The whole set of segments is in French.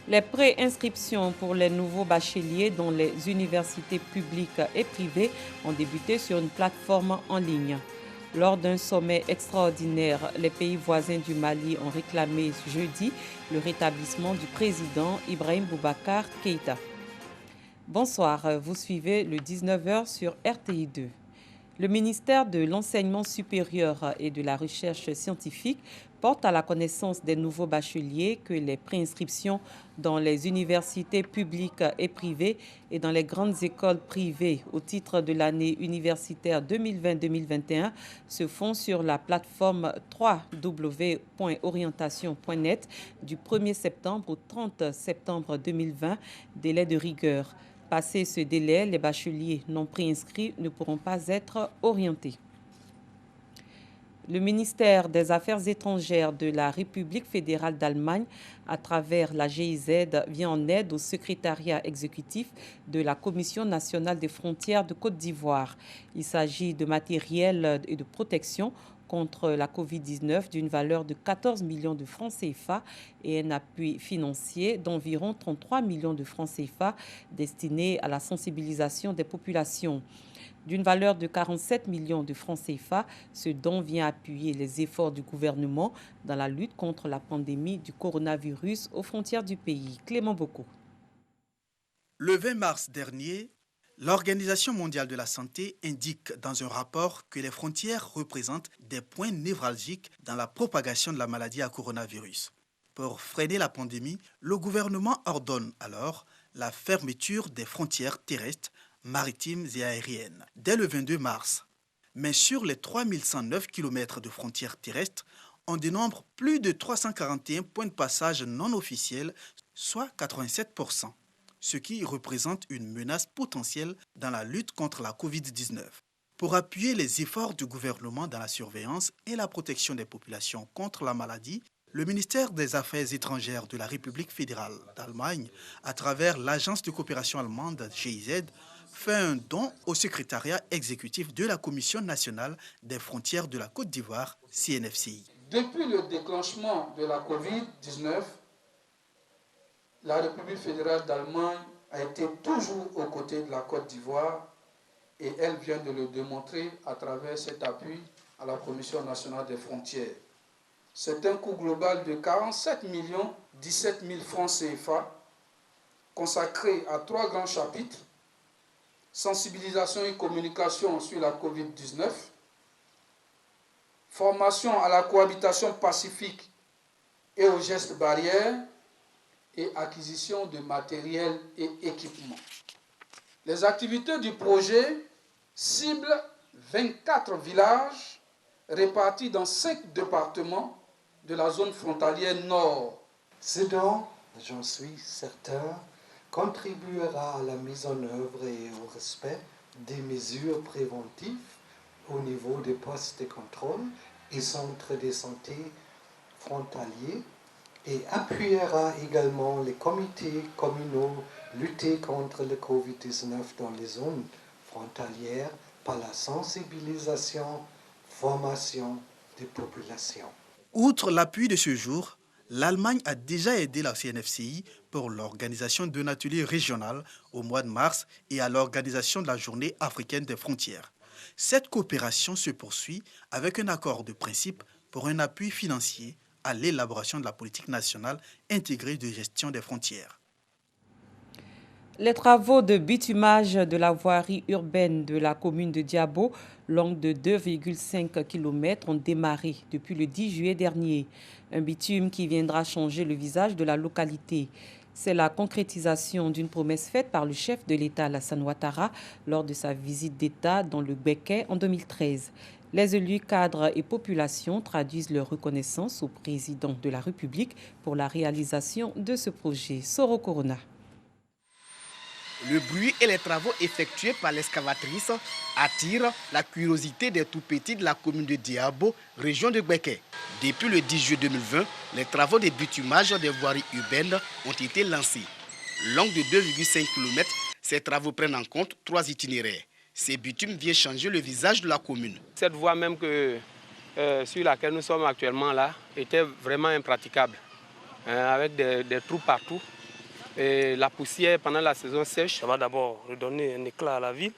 Les préinscriptions pour les nouveaux bacheliers dans les universités publiques et privées ont débuté sur une plateforme en ligne. Lors d'un sommet extraordinaire, les pays voisins du Mali ont réclamé jeudi le rétablissement du président Ibrahim Boubacar Keïta. Bonsoir, vous suivez le 19h sur RTI2. Le ministère de l'Enseignement supérieur et de la Recherche scientifique porte à la connaissance des nouveaux bacheliers que les préinscriptions dans les universités publiques et privées et dans les grandes écoles privées au titre de l'année universitaire 2020-2021 se font sur la plateforme www.orientation.net du 1er septembre au 30 septembre 2020, délai de rigueur. Passé ce délai, les bacheliers non préinscrits ne pourront pas être orientés. Le ministère des Affaires étrangères de la République fédérale d'Allemagne, à travers la GIZ, vient en aide au secrétariat exécutif de la Commission nationale des frontières de Côte d'Ivoire. Il s'agit de matériel et de protection contre la Covid-19 d'une valeur de 14 millions de francs CFA et un appui financier d'environ 33 millions de francs CFA destiné à la sensibilisation des populations. D'une valeur de 47 millions de francs CFA, ce don vient appuyer les efforts du gouvernement dans la lutte contre la pandémie du coronavirus aux frontières du pays. Clément Bocco. Le 20 mars dernier, l'Organisation mondiale de la santé indique dans un rapport que les frontières représentent des points névralgiques dans la propagation de la maladie à coronavirus. Pour freiner la pandémie, le gouvernement ordonne alors la fermeture des frontières terrestres, maritimes et aériennes dès le 22 mars. Mais sur les 3109 km de frontières terrestres, on dénombre plus de 341 points de passage non officiels, soit 87%. Ce qui représente une menace potentielle dans la lutte contre la Covid-19. Pour appuyer les efforts du gouvernement dans la surveillance et la protection des populations contre la maladie, le ministère des Affaires étrangères de la République fédérale d'Allemagne, à travers l'agence de coopération allemande GIZ, fait un don au secrétariat exécutif de la Commission nationale des frontières de la Côte d'Ivoire, CNFCI. Depuis le déclenchement de la Covid-19, la République fédérale d'Allemagne a été toujours aux côtés de la Côte d'Ivoire et elle vient de le démontrer à travers cet appui à la Commission nationale des frontières. C'est un coût global de 47 17 000 francs CFA consacré à 3 grands chapitres: sensibilisation et communication sur la Covid-19, formation à la cohabitation pacifique et aux gestes barrières, et acquisition de matériel et équipements. Les activités du projet ciblent 24 villages répartis dans 5 départements de la zone frontalière nord. Ce don, j'en suis certain, contribuera à la mise en œuvre et au respect des mesures préventives au niveau des postes de contrôle et centres de santé frontaliers et appuiera également les comités communaux lutter contre le Covid-19 dans les zones frontalières par la sensibilisation, formation des populations. Outre l'appui de ce jour, l'Allemagne a déjà aidé la CNFCI pour l'organisation d'un atelier régional au mois de mars et à l'organisation de la Journée africaine des frontières. Cette coopération se poursuit avec un accord de principe pour un appui financier à l'élaboration de la politique nationale intégrée de gestion des frontières. Les travaux de bitumage de la voirie urbaine de la commune de Diabo, longue de 2,5 km, ont démarré depuis le 10 juillet dernier. Un bitume qui viendra changer le visage de la localité. C'est la concrétisation d'une promesse faite par le chef de l'État, Alassane Ouattara, lors de sa visite d'État dans le Béquet en 2013. Les élus, cadres et populations traduisent leur reconnaissance au président de la République pour la réalisation de ce projet. Soro Corona. Le bruit et les travaux effectués par l'excavatrice attirent la curiosité des tout-petits de la commune de Diabo, région de Béquet. Depuis le 10 juillet 2020, les travaux de bitumage des voiries urbaines ont été lancés. Longue de 2,5 km, ces travaux prennent en compte 3 itinéraires. Ces bitumes viennent changer le visage de la commune. Cette voie même sur laquelle nous sommes actuellement là était vraiment impraticable, avec des trous partout. Et la poussière pendant la saison sèche, ça va d'abord redonner un éclat à la ville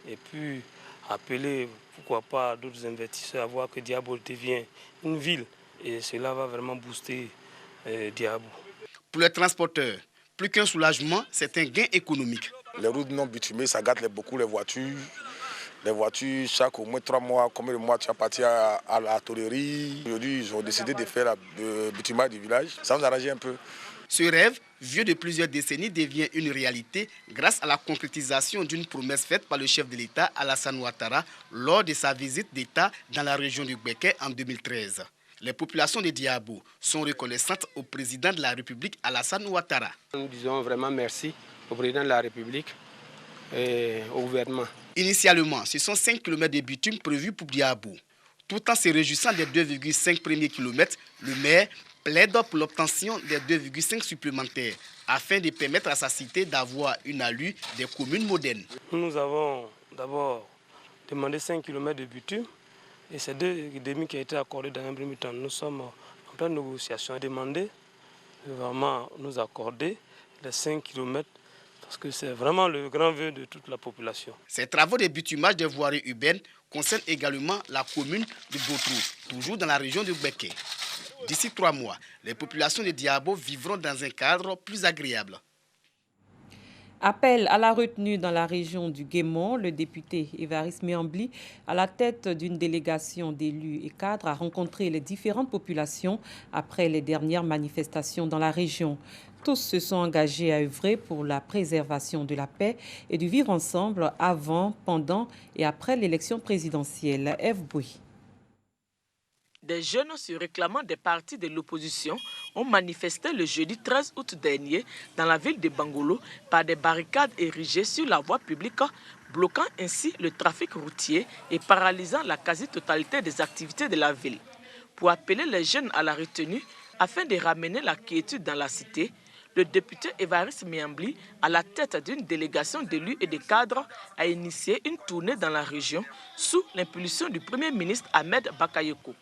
et puis appeler, pourquoi pas, d'autres investisseurs à voir que Diabo devient une ville. Et cela va vraiment booster Diabo. Pour les transporteurs, plus qu'un soulagement, c'est un gain économique. Les routes non bitumées, ça gâte beaucoup les voitures. Les voitures, chaque au moins 3 mois, combien de mois tu as parti à la tôlerie. Aujourd'hui, ils ont décidé de faire le bitumage du village. Ça nous arrange un peu. Ce rêve, vieux de plusieurs décennies, devient une réalité grâce à la concrétisation d'une promesse faite par le chef de l'État, Alassane Ouattara, lors de sa visite d'État dans la région du Gbeke en 2013. Les populations de Diabo sont reconnaissantes au président de la République, Alassane Ouattara. Nous disons vraiment merci au président de la République et au gouvernement. Initialement, ce sont 5 km de bitume prévus pour Diabo. Tout en se réjouissant des 2,5 premiers kilomètres, le maire plaide pour l'obtention des 2,5 supplémentaires afin de permettre à sa cité d'avoir une allure des communes modernes. Nous avons d'abord demandé 5 km de bitume et c'est 2,5 qui a été accordé dans un premier temps. Nous sommes en pleine négociation et demander de vraiment nous accorder les 5 km parce que c'est vraiment le grand vœu de toute la population. Ces travaux de bitumage des voiries urbaines concernent également la commune de Botrou, toujours dans la région de Gbeke. D'ici 3 mois, les populations de Diabo vivront dans un cadre plus agréable. Appel à la retenue dans la région du Guémont, le député Évariste Miambli, à la tête d'une délégation d'élus et cadres, a rencontré les différentes populations après les dernières manifestations dans la région. Tous se sont engagés à œuvrer pour la préservation de la paix et du vivre ensemble avant, pendant et après l'élection présidentielle. Ève Bouy. Des jeunes se réclamant des partis de l'opposition ont manifesté le jeudi 13 août dernier dans la ville de Bangolo par des barricades érigées sur la voie publique, bloquant ainsi le trafic routier et paralysant la quasi-totalité des activités de la ville. Pour appeler les jeunes à la retenue afin de ramener la quiétude dans la cité, le député Évariste Miambli, à la tête d'une délégation d'élus et de cadres, a initié une tournée dans la région sous l'impulsion du Premier ministre Ahmed Bakayoko.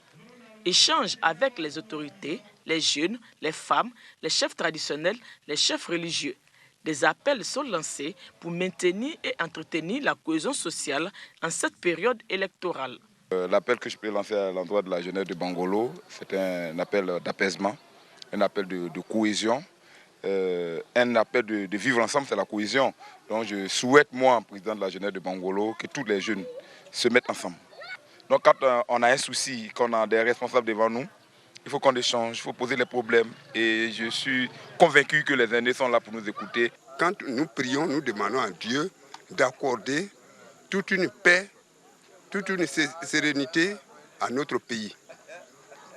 Échange avec les autorités, les jeunes, les femmes, les chefs traditionnels, les chefs religieux. Des appels sont lancés pour maintenir et entretenir la cohésion sociale en cette période électorale. L'appel que je peux lancer à l'endroit de la jeunesse de Bangolo, c'est un appel d'apaisement, un appel de cohésion, un appel de vivre ensemble, c'est la cohésion. Donc je souhaite, moi, président de la jeunesse de Bangolo, que tous les jeunes se mettent ensemble. Donc quand on a un souci, qu'on a des responsables devant nous, il faut qu'on échange, il faut poser les problèmes. Et je suis convaincu que les aînés sont là pour nous écouter. Quand nous prions, nous demandons à Dieu d'accorder toute une paix, toute une sérénité à notre pays.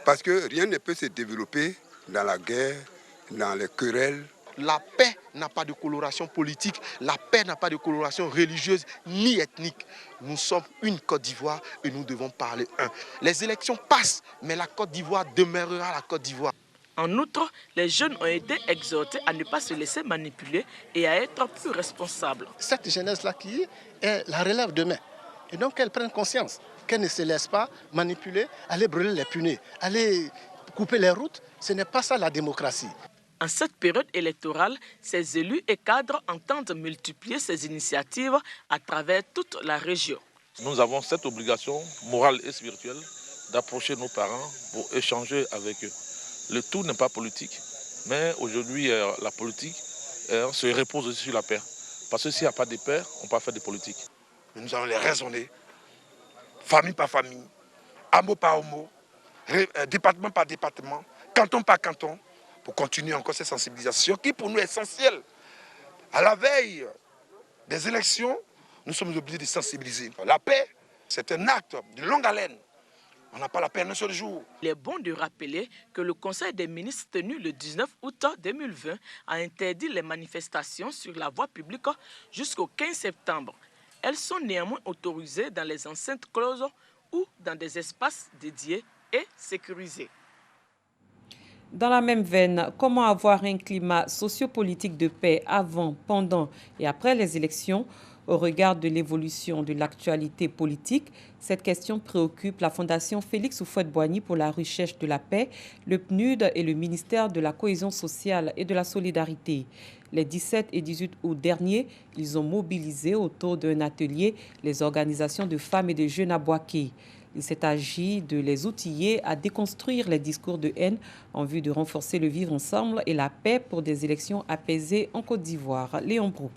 Parce que rien ne peut se développer dans la guerre, dans les querelles. La paix n'a pas de coloration politique, la paix n'a pas de coloration religieuse ni ethnique. Nous sommes une Côte d'Ivoire et nous devons parler un. Les élections passent, mais la Côte d'Ivoire demeurera la Côte d'Ivoire. En outre, les jeunes ont été exhortés à ne pas se laisser manipuler et à être plus responsables. Cette jeunesse-là qui est la relève demain. Et donc qu'elle prenne conscience, qu'elle ne se laisse pas manipuler, aller brûler les punais, aller couper les routes. Ce n'est pas ça la démocratie. En cette période électorale, ces élus et cadres entendent multiplier ces initiatives à travers toute la région. Nous avons cette obligation morale et spirituelle d'approcher nos parents pour échanger avec eux. Le tout n'est pas politique, mais aujourd'hui, la politique se repose aussi sur la paix. Parce que s'il n'y a pas de paix, on ne peut pas faire de politique. Nous allons les raisonner, famille par famille, hameau par hameau, département par département, canton par canton, pour continuer encore cette sensibilisation qui pour nous est essentielle. À la veille des élections, nous sommes obligés de sensibiliser. La paix, c'est un acte de longue haleine. On n'a pas la paix un seul jour. Il est bon de rappeler que le Conseil des ministres tenu le 19 août 2020 a interdit les manifestations sur la voie publique jusqu'au 15 septembre. Elles sont néanmoins autorisées dans les enceintes closes ou dans des espaces dédiés et sécurisés. Dans la même veine, comment avoir un climat sociopolitique de paix avant, pendant et après les élections? Au regard de l'évolution de l'actualité politique, cette question préoccupe la Fondation Félix Houphouët-Boigny pour la recherche de la paix, le PNUD et le ministère de la Cohésion sociale et de la solidarité. Les 17 et 18 août derniers, ils ont mobilisé autour d'un atelier les organisations de femmes et de jeunes à Boaké. Il s'est agi de les outiller à déconstruire les discours de haine en vue de renforcer le vivre ensemble et la paix pour des élections apaisées en Côte d'Ivoire. Léon Brou.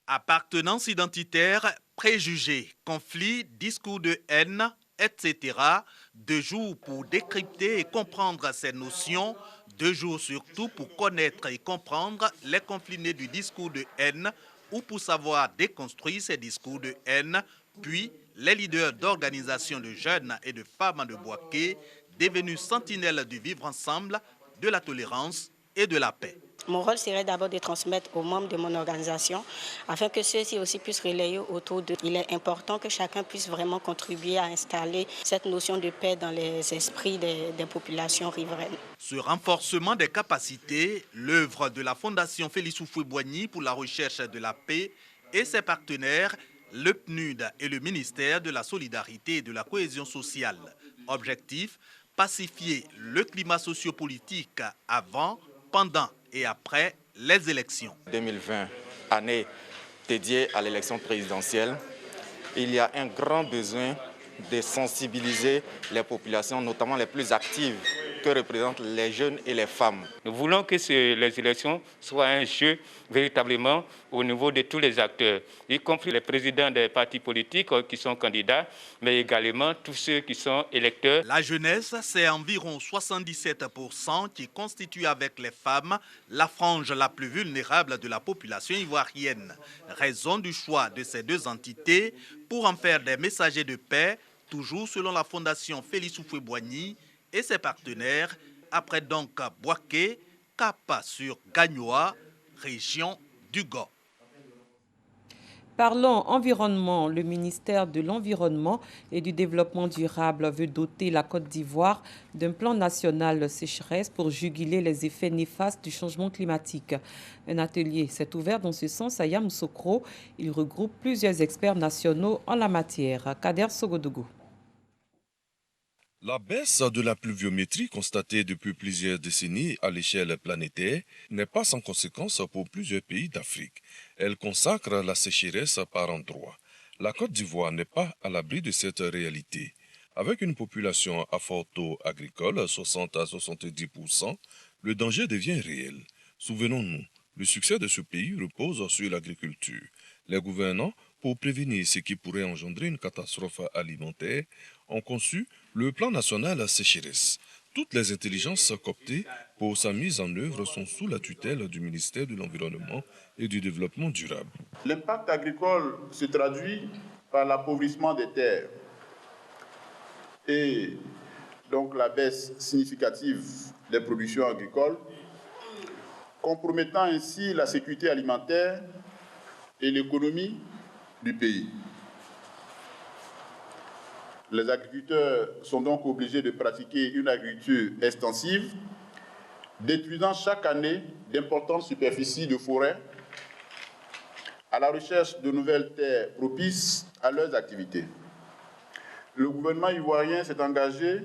Appartenance identitaire, préjugés, conflits, discours de haine, etc. 2 jours pour décrypter et comprendre ces notions, 2 jours surtout pour connaître et comprendre les conflits nés du discours de haine ou pour savoir déconstruire ces discours de haine, puis les leaders d'organisations de jeunes et de femmes de Boaké, devenus sentinelles du vivre ensemble, de la tolérance et de la paix. Mon rôle serait d'abord de transmettre aux membres de mon organisation afin que ceux-ci aussi puissent relayer autour d'eux. Il est important que chacun puisse vraiment contribuer à installer cette notion de paix dans les esprits des populations riveraines. Ce renforcement des capacités, l'œuvre de la Fondation Félix Houphouët-Boigny pour la recherche de la paix et ses partenaires, le PNUD et le ministère de la Solidarité et de la Cohésion sociale. Objectif, pacifier le climat sociopolitique avant, pendant et après les élections. 2020, année dédiée à l'élection présidentielle, il y a un grand besoin de sensibiliser les populations, notamment les plus actives, que représentent les jeunes et les femmes. Nous voulons que les élections soient un jeu véritablement au niveau de tous les acteurs, y compris les présidents des partis politiques qui sont candidats, mais également tous ceux qui sont électeurs. La jeunesse, c'est environ 77% qui constitue avec les femmes la frange la plus vulnérable de la population ivoirienne. Raison du choix de ces 2 entités pour en faire des messagers de paix, toujours selon la Fondation Félix Houphouët-Boigny et ses partenaires, après donc Boaké, cap sur Gagnoa, région du Go. Parlons environnement. Le ministère de l'Environnement et du Développement durable veut doter la Côte d'Ivoire d'un plan national sécheresse pour juguler les effets néfastes du changement climatique. Un atelier s'est ouvert dans ce sens à Yamoussoukro. Il regroupe plusieurs experts nationaux en la matière. Kader Sogodougou. La baisse de la pluviométrie constatée depuis plusieurs décennies à l'échelle planétaire n'est pas sans conséquence pour plusieurs pays d'Afrique. Elle consacre la sécheresse par endroits. La Côte d'Ivoire n'est pas à l'abri de cette réalité. Avec une population à fort taux agricole, 60 à 70%, le danger devient réel. Souvenons-nous, le succès de ce pays repose sur l'agriculture. Les gouvernants, pour prévenir ce qui pourrait engendrer une catastrophe alimentaire, ont conçu le plan national sécheresse. Toutes les intelligences cooptées pour sa mise en œuvre sont sous la tutelle du ministère de l'Environnement et du Développement durable. L'impact agricole se traduit par l'appauvrissement des terres et donc la baisse significative des productions agricoles, compromettant ainsi la sécurité alimentaire et l'économie du pays. Les agriculteurs sont donc obligés de pratiquer une agriculture extensive, détruisant chaque année d'importantes superficies de forêt à la recherche de nouvelles terres propices à leurs activités. Le gouvernement ivoirien s'est engagé,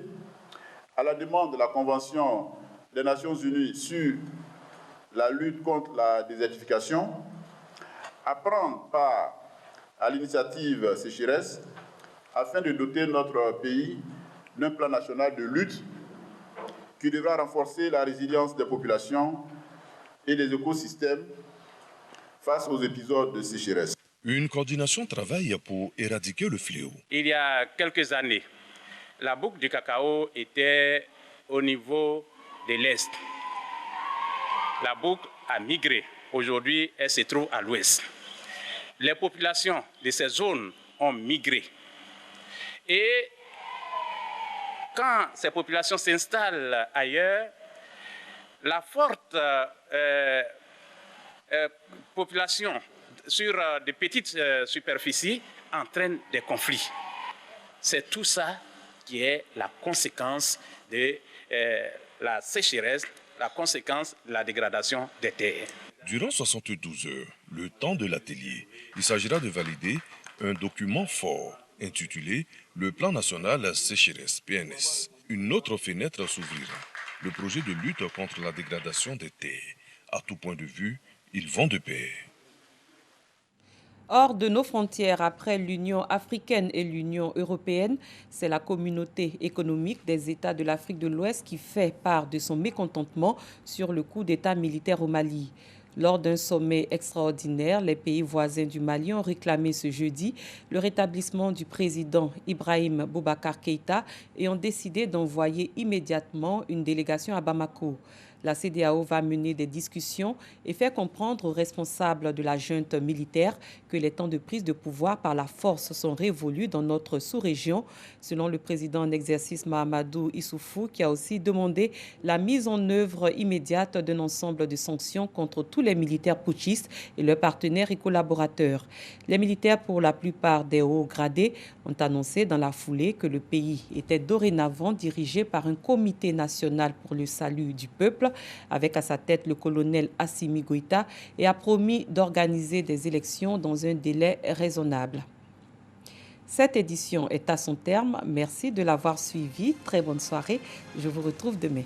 à la demande de la Convention des Nations Unies sur la lutte contre la désertification, à prendre part à l'initiative sécheresse afin de doter notre pays d'un plan national de lutte qui devra renforcer la résilience des populations et des écosystèmes face aux épisodes de sécheresse. Une coordination travaille pour éradiquer le fléau. Il y a quelques années, la boucle du cacao était au niveau de l'Est. La boucle a migré. Aujourd'hui, elle se trouve à l'Ouest. Les populations de ces zones ont migré. Et quand ces populations s'installent ailleurs, la forte population sur de petites superficies entraîne des conflits. C'est tout ça qui est la conséquence de la sécheresse, la conséquence de la dégradation des terres. Durant 72 heures, le temps de l'atelier. Il s'agira de valider un document fort intitulé « Le plan national sécheresse PNS ». Une autre fenêtre s'ouvrira, le projet de lutte contre la dégradation des terres. À tout point de vue, ils vont de pair. Hors de nos frontières, après l'Union africaine et l'Union européenne, c'est la communauté économique des États de l'Afrique de l'Ouest qui fait part de son mécontentement sur le coup d'État militaire au Mali. Lors d'un sommet extraordinaire, les pays voisins du Mali ont réclamé ce jeudi le rétablissement du président Ibrahim Boubacar Keïta et ont décidé d'envoyer immédiatement une délégation à Bamako. La CEDEAO va mener des discussions et faire comprendre aux responsables de la junte militaire que les temps de prise de pouvoir par la force sont révolus dans notre sous-région, selon le président en exercice Mahamadou Issoufou, qui a aussi demandé la mise en œuvre immédiate d'un ensemble de sanctions contre tous les militaires putschistes et leurs partenaires et collaborateurs. Les militaires, pour la plupart des hauts gradés, ont annoncé dans la foulée que le pays était dorénavant dirigé par un comité national pour le salut du peuple, avec à sa tête le colonel Assimi Goïta, et a promis d'organiser des élections dans un délai raisonnable. Cette édition est à son terme. Merci de l'avoir suivi. Très bonne soirée. Je vous retrouve demain.